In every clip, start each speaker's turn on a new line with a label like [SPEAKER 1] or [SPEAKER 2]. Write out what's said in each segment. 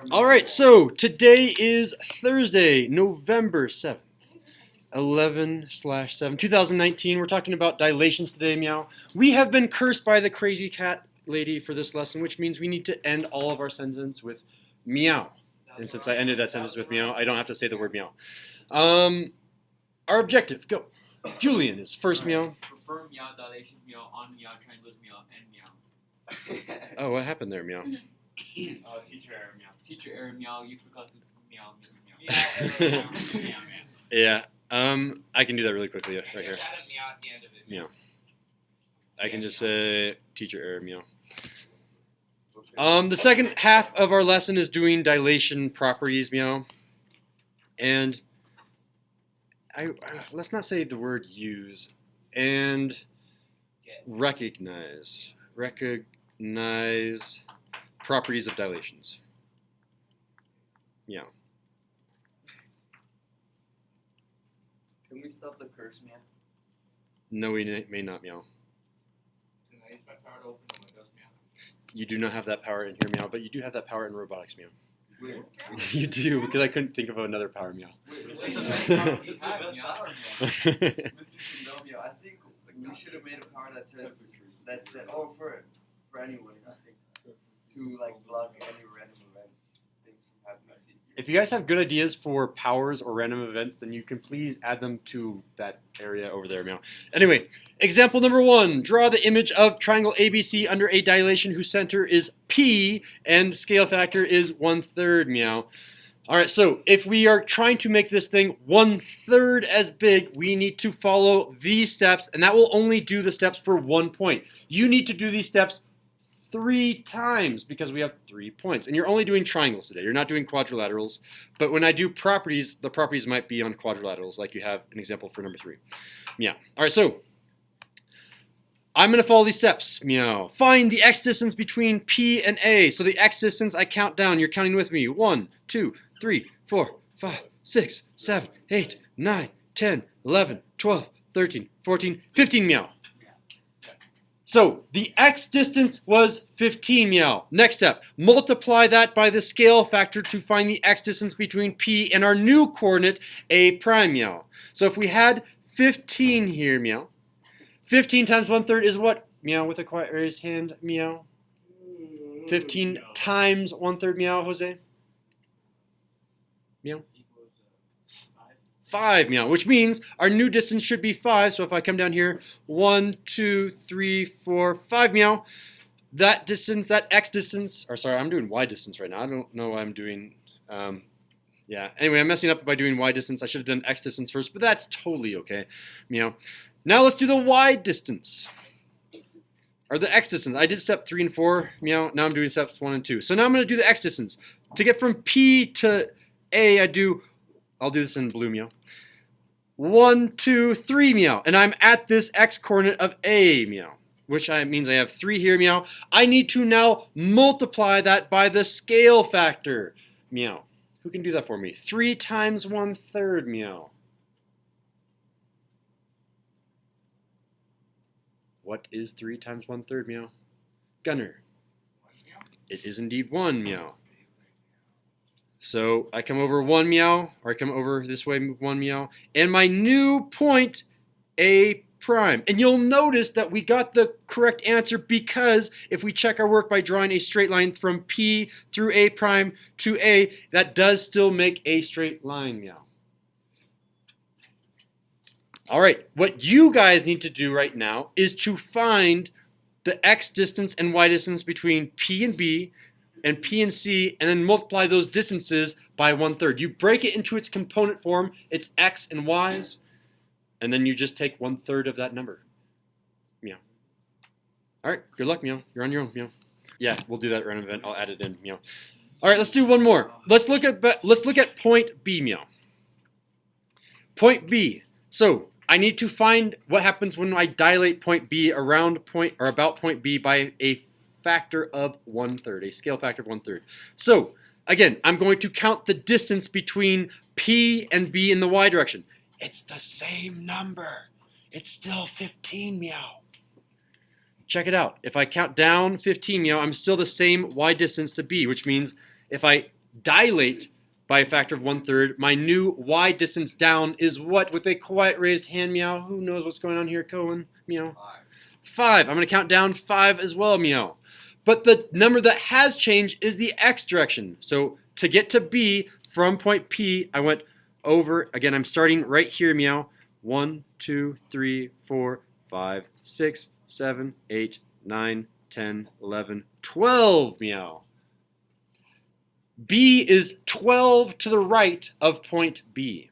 [SPEAKER 1] All right, so today is Thursday, November 7th, 11/7, 2019. We're talking about dilations today, meow. We have been cursed by the crazy cat lady for this lesson, which means we need to end all of our sentences with meow. And since I ended that sentence with meow, I don't have to say the word meow. Our objective, go. Julian is first meow.
[SPEAKER 2] Prefer meow, dilation meow, on meow, triangles meow, and meow.
[SPEAKER 1] Oh, what happened there, meow?
[SPEAKER 2] Teacher error meow. Teacher error meow, you forgot to meow, meow, meow. Meow,
[SPEAKER 1] Yeah, I can do that really quickly right here.
[SPEAKER 2] Add a meow at the end of it.
[SPEAKER 1] Meow. I can just say teacher error meow. The second half of our lesson is doing dilation properties, meow. And let's not say the word use. And recognize properties of dilations. Meow.
[SPEAKER 3] Can we stop the curse, meow?
[SPEAKER 1] No, we may not, meow.
[SPEAKER 2] Can I use my power to open the windows, meow?
[SPEAKER 1] You do not have that power in here, meow, but you do have that power in robotics, meow.
[SPEAKER 3] Wait.
[SPEAKER 1] You do, because I couldn't think of another power, meow.
[SPEAKER 2] This is the best power we have, meow.
[SPEAKER 3] Mr. Shindovio, I think we should have made a power that said, oh, for anyone, I think, to like block any random event things from happening to you.
[SPEAKER 1] If you guys have good ideas for powers or random events, then you can please add them to that area over there, meow. Anyway, example number 1. Draw the image of triangle ABC under a dilation whose center is P and scale factor is 1/3, meow. Alright, so if we are trying to make this thing 1/3 as big, we need to follow these steps, and that will only do the steps for 1 point. You need to do these steps 3 times because we have 3 points. And you're only doing triangles today. You're not doing quadrilaterals. But when I do properties, the properties might be on quadrilaterals, like you have an example for number 3. Meow. All right, so I'm going to follow these steps. Meow. Find the x distance between P and A. So the x distance, I count down. You're counting with me. 1, 2, 3, 4, 5, 6, 7, 8, 9, 10, 11, 12, 13, 14, 15, meow. So the x distance was 15, meow. Next step, multiply that by the scale factor to find the x distance between P and our new coordinate, A prime, meow. So if we had 15 here, meow, 15 times 1/3 is what, meow, with a quiet raised hand, meow? 15 times 1/3, meow, Jose? Meow? 5, meow, which means our new distance should be 5. So if I come down here, 1, 2, 3, 4, 5, meow, that distance, that x distance, or sorry, I'm doing y distance right now. I don't know why I'm doing, yeah. Anyway, I'm messing up by doing y distance. I should have done x distance first, but that's totally okay, meow. Now let's do the y distance, or the x distance. I did step 3 and 4, meow. Now I'm doing steps 1 and 2. So now I'm going to do the x distance. To get from P to A, I'll do this in blue, meow. 1, 2, 3, meow. And I'm at this x coordinate of A, meow. Which means I have 3 here, meow. I need to now multiply that by the scale factor, meow. Who can do that for me? 3 times 1/3, meow. What is 3 times 1/3, meow? Gunner. It is indeed 1, meow. So I come over 1, meow, or I come over this way 1, meow, and my new point, A prime. And you'll notice that we got the correct answer because if we check our work by drawing a straight line from P through A prime to A, that does still make a straight line, meow. All right, what you guys need to do right now is to find the x distance and y distance between P and B, and P and C, and then multiply those distances by 1/3. You break it into its component form, its x and y's, and then you just take 1/3 of that number. Meow. All right, good luck, meow. You're on your own, meow. Yeah, we'll do that random event. I'll add it in, meow. All right, let's do one more. Let's look at point B, meow. Point B. So I need to find what happens when I dilate point B around point or about point B by a factor of 1/3, a scale factor of 1/3. So again, I'm going to count the distance between P and B in the y direction. It's the same number. It's still 15, meow. Check it out. If I count down 15, I'm still the same y distance to B, which means if I dilate by a factor of 1/3. My new y distance down is what with a quiet raised hand, meow? Who knows what's going on here, Cohen? Meow. 5. I'm going to count down 5 as well, meow. But the number that has changed is the x direction. So to get to B from point P, I went over. Again, I'm starting right here, meow. 1, 2, 3, 4, 5, 6, 7, 8, 9, 10, 11, 12, meow. B is 12 to the right of point B.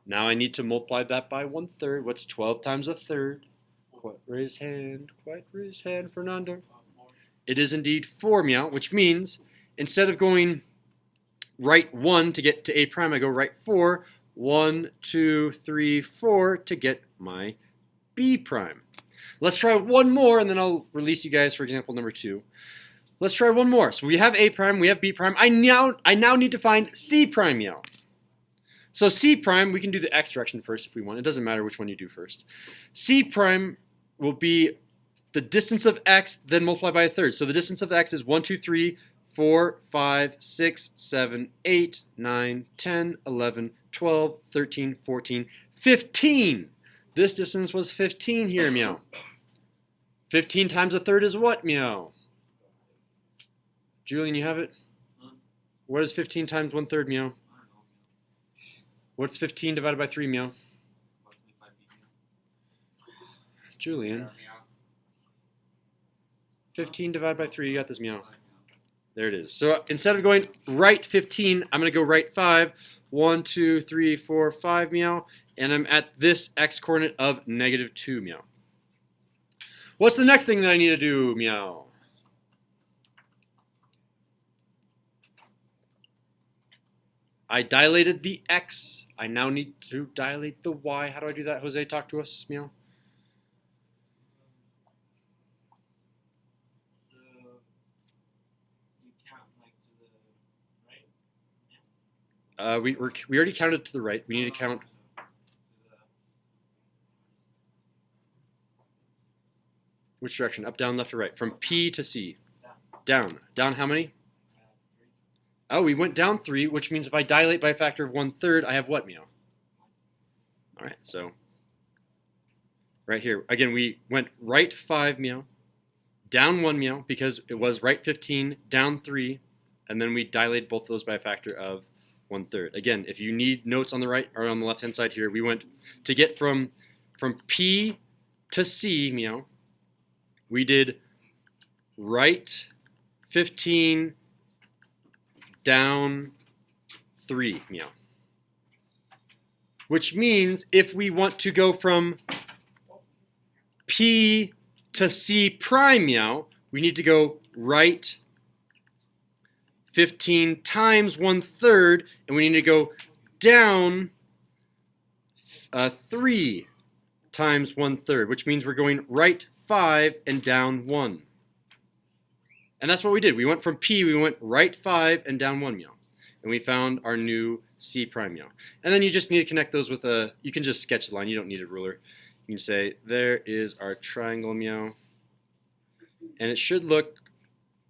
[SPEAKER 1] Now I need to multiply that by 1/3. What's 12 times 1/3? Quiet raised hand, Fernando. It is indeed 4, meow, which means instead of going right 1 to get to A prime, I go right 4. 1, 2, 3, 4 to get my B prime. Let's try one more, and then I'll release you guys for example number 2. Let's try one more. So we have A prime, we have B prime. I now need to find C prime, meow. So C prime, we can do the x direction first if we want. It doesn't matter which one you do first. C prime will be the distance of x, then multiplied by 1/3. So the distance of x is 1, 2, 3, 4, 5, 6, 7, 8, 9, 10, 11, 12, 13, 14, 15. This distance was 15 here, meow. 15 times 1/3 is what, meow? Julian, you have it? What is 15 times 1/3, meow? What's 15 divided by 3, meow? Julian. 15 divided by 3, you got this, meow. There it is. So instead of going right 15, I'm going to go right 5. 1, 2, 3, 4, 5, meow. And I'm at this x coordinate of -2, meow. What's the next thing that I need to do, meow? I dilated the x. I now need to dilate the y. How do I do that? Jose, talk to us, meow. We already counted to the right. We need to count. Which direction? Up, down, left, or right? From P to C. Down. Down how many? Oh, we went down 3, which means if I dilate by a factor of 1/3, I have what, meow? All right, so right here. Again, we went right 5, meow. Down 1, meow, because it was right 15, down 3, and then we dilate both of those by a factor of 1/3. Again, if you need notes on the right or on the left-hand side here, we went to get from P to C, meow. We did right 15, down 3, meow. Which means if we want to go from P to C prime, meow, we need to go right 15 times 1/3, and we need to go down 3 times 1/3, which means we're going right 5 and down 1. And that's what we did. We went from P, we went right 5 and down 1, meow. And we found our new C prime, meow. And then you just need to connect those with you can just sketch the line. You don't need a ruler. You can say, there is our triangle, meow. And it should look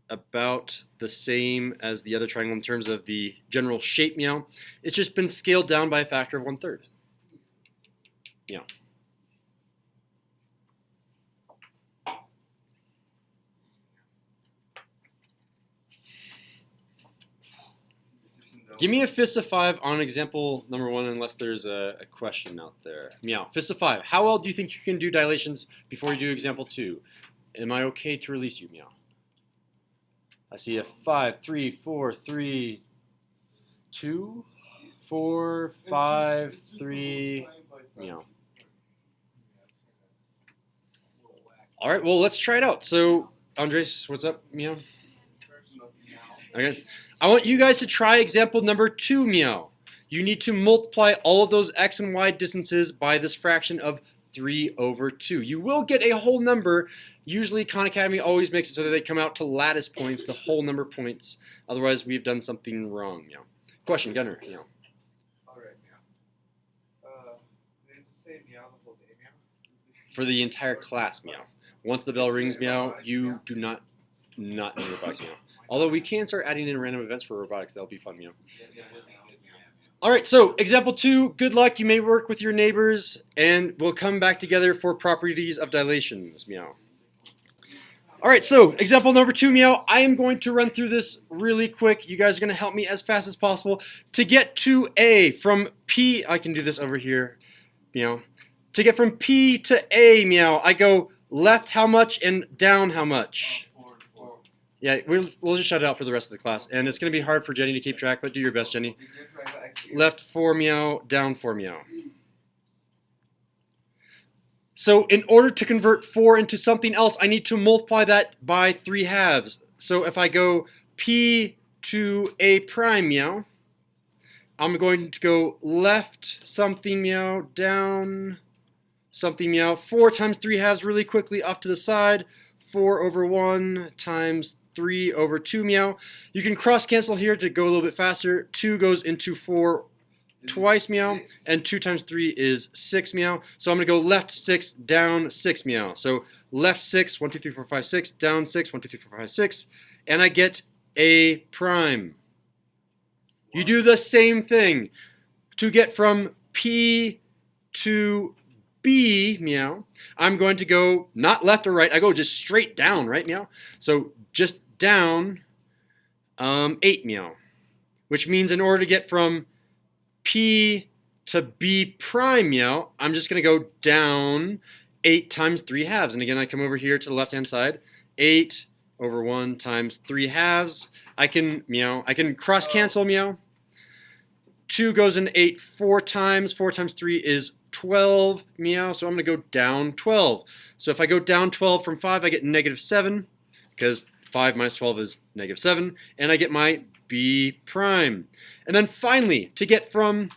[SPEAKER 1] about the same as the other triangle in terms of the general shape, meow. It's just been scaled down by a factor of 1/3. Meow. Give me a fist of 5 on example number 1 unless there's a question out there. Meow. Fist of 5. How well do you think you can do dilations before you do example 2? Am I okay to release you, meow? I see a 5, 3, 4, 3, 2, 4, 5, 3, meow. All right, well, let's try it out. So, Andres, what's up, meow? Okay. I want you guys to try example number 2, meow. You need to multiply all of those x and y distances by this fraction of 3/2. You will get a whole number. Usually Khan Academy always makes it so that they come out to lattice points, the whole number points. Otherwise, we've done something wrong, meow. Question, Gunnar, meow.
[SPEAKER 4] All right, meow. Did it say meow the whole day, meow?
[SPEAKER 1] For the entire class, meow. Once the bell rings, meow, you do not need your box, meow. Although we can start adding in random events for robotics. That'll be fun, meow.
[SPEAKER 2] Meow.
[SPEAKER 1] All right, so example 2, good luck. You may work with your neighbors, and we'll come back together for properties of dilations, meow. All right, so example number 2, meow. I am going to run through this really quick. You guys are going to help me as fast as possible to get to A from P. I can do this over here, meow. To get from P to A, meow, I go left how much and down how much. Yeah, we'll just shut it out for the rest of the class. And it's going to be hard for Jenny to keep track, but do your best, Jenny. Left 4 meow, down 4 meow. So in order to convert 4 into something else, I need to multiply that by 3 halves. So if I go P to A prime meow, I'm going to go left something meow, down something meow. 4 times 3 halves really quickly off to the side. 4 over 1 times 3 over 2 meow. You can cross cancel here to go a little bit faster. 2 goes into 4 twice meow, and 2 times 3 is 6 meow. So I'm going to go left 6, down 6 meow. So left 6, 1, 2, 3, 4, 5, 6, down 6, 1, 2, 3, 4, 5, 6, and I get A prime. You do the same thing to get from P to B meow. I'm going to go not left or right. I go just straight down, right meow. So just down 8 meow, which means in order to get from P to B prime meow, I'm just going to go down 8 times 3 halves. And again, I come over here to the left hand side. 8 over 1 times 3 halves. I can cross cancel meow. 2 goes into 8 4 times. 4 times 3 is 12 meow. So I'm going to go down 12. So if I go down 12 from 5, I get negative 7 because 5 minus 12 is negative 7, and I get my B prime. And then finally, to get from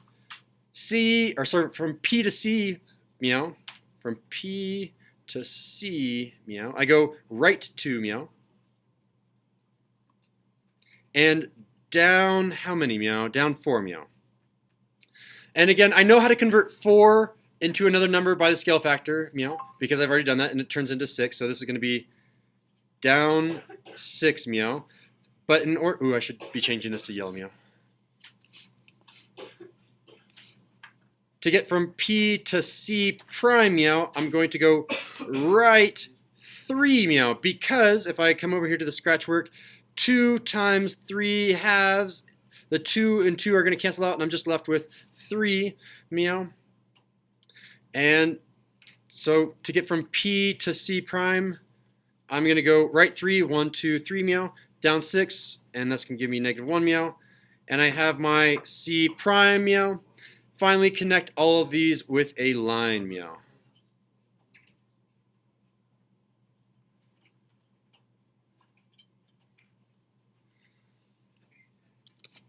[SPEAKER 1] from P to C meow, from P to C meow, I go right 2 meow, and down how many meow? Down 4 meow. And again, I know how to convert 4 into another number by the scale factor meow, because I've already done that, and it turns into 6. So this is going to be down 6 meow. But in order, ooh, I should be changing this to yellow meow. To get from P to C prime meow, I'm going to go right 3 meow, because if I come over here to the scratch work, 2 times 3 halves, the 2 and 2 are going to cancel out, and I'm just left with 3 meow. And so to get from P to C prime, I'm going to go right 3, 1, 2, 3 meow, down 6, and that's going to give me negative 1 meow. And I have my C prime meow. Finally, connect all of these with a line meow.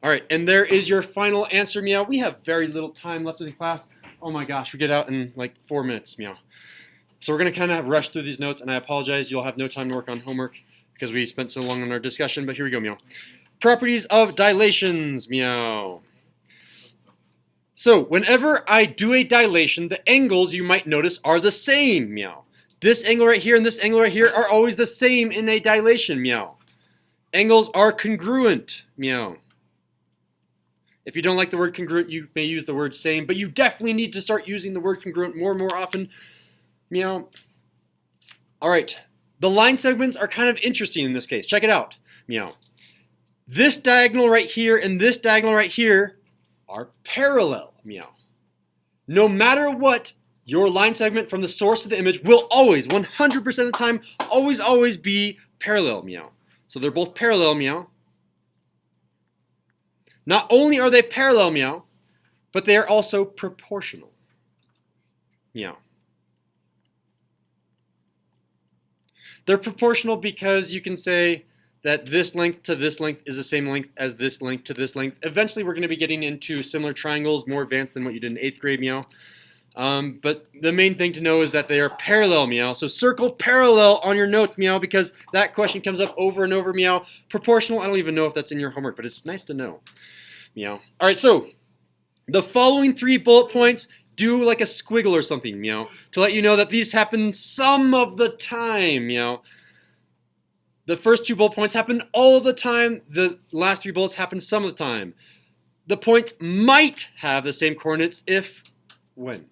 [SPEAKER 1] All right, and there is your final answer meow. We have very little time left in the class. Oh my gosh, we get out in like 4 minutes meow. So we're going to kind of rush through these notes, and I apologize. You'll have no time to work on homework because we spent so long on our discussion, but here we go, meow. Properties of dilations, meow. So whenever I do a dilation, the angles you might notice are the same, meow. This angle right here and this angle right here are always the same in a dilation, meow. Angles are congruent, meow. If you don't like the word congruent, you may use the word same, but you definitely need to start using the word congruent more and more often. Meow. All right. The line segments are kind of interesting in this case. Check it out. Meow. This diagonal right here and this diagonal right here are parallel. Meow. No matter what, your line segment from the source of the image will always, 100% of the time, always be parallel. Meow. So they're both parallel. Meow. Not only are they parallel. Meow, but they are also proportional. Meow. They're proportional because you can say that this length to this length is the same length as this length to this length. Eventually, we're going to be getting into similar triangles, more advanced than what you did in 8th grade, meow. But the main thing to know is that they are parallel, meow. So circle parallel on your notes, meow, because that question comes up over and over, meow. Proportional, I don't even know if that's in your homework, but it's nice to know, meow. All right, so the following 3 bullet points, do like a squiggle or something, meow, to let you know that these happen some of the time, meow. The first 2 bullet points happen all the time. The last 3 bullets happen some of the time. The points might have the same coordinates if, when.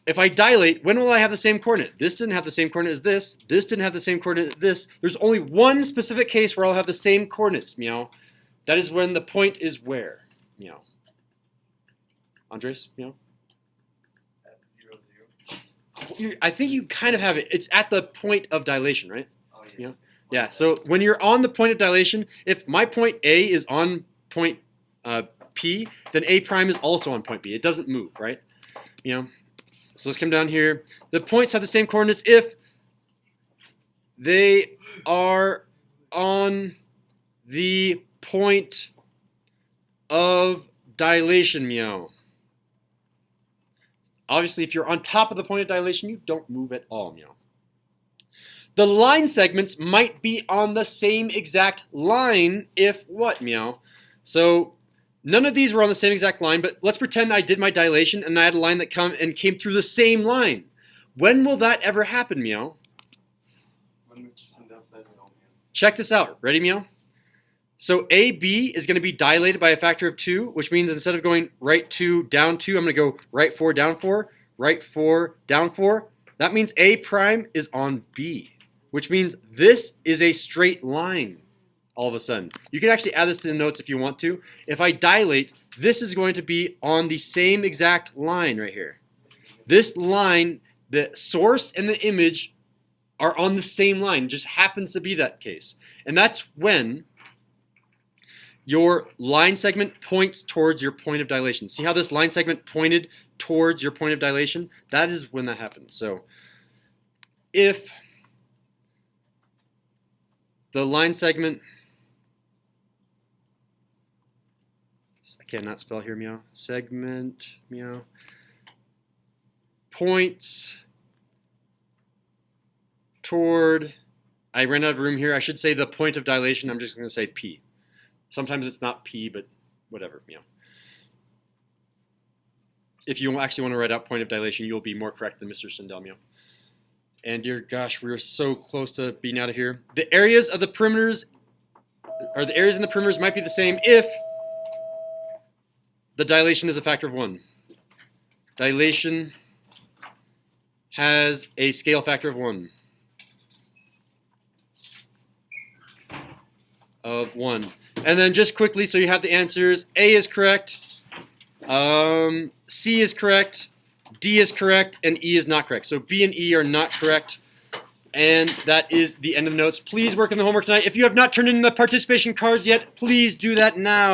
[SPEAKER 1] If I dilate, when will I have the same coordinate? This didn't have the same coordinate as this. This didn't have the same coordinate as this. There's only one specific case where I'll have the same coordinates, meow. That is when the point is where, meow. Andres, meow?
[SPEAKER 3] At 0, 0.
[SPEAKER 1] I think you kind of have it. It's at the point of dilation, right?
[SPEAKER 3] Oh, yeah.
[SPEAKER 1] Yeah. Yeah, so when you're on the point of dilation, if my point A is on point P, then A prime is also on point B. It doesn't move, right? So let's come down here. The points have the same coordinates if they are on the point of dilation, meow. Obviously, if you're on top of the point of dilation, you don't move at all, meow. The line segments might be on the same exact line if what, meow? So none of these were on the same exact line, but let's pretend I did my dilation and I had a line that came through the same line. When will that ever happen, meow?
[SPEAKER 3] When Mr. Sindel says so, man.
[SPEAKER 1] Check this out. Ready, meow? So AB is going to be dilated by a factor of 2, which means instead of going right 2, down 2, I'm going to go right 4, down 4, right 4, down 4. That means A prime is on B, which means this is a straight line all of a sudden. You can actually add this to the notes if you want to. If I dilate, this is going to be on the same exact line right here. This line, the source and the image are on the same line. It just happens to be that case. And that's when your line segment points towards your point of dilation. See how this line segment pointed towards your point of dilation? That is when that happens. So if the line segment, I cannot spell here, meow, segment, meow, points toward, I ran out of room here, I should say the point of dilation, I'm just going to say P. Sometimes it's not P, but whatever, meow. If you actually want to write out point of dilation, you'll be more correct than Mr. Sindel, meow. And dear gosh, we're so close to being out of here. The areas of the perimeters, or the areas in the perimeters might be the same if the dilation is a factor of 1. Dilation has a scale factor of 1. And then just quickly, so you have the answers. A is correct, C is correct, D is correct, and E is not correct. So B and E are not correct. And that is the end of the notes. Please work on the homework tonight. If you have not turned in the participation cards yet, please do that now.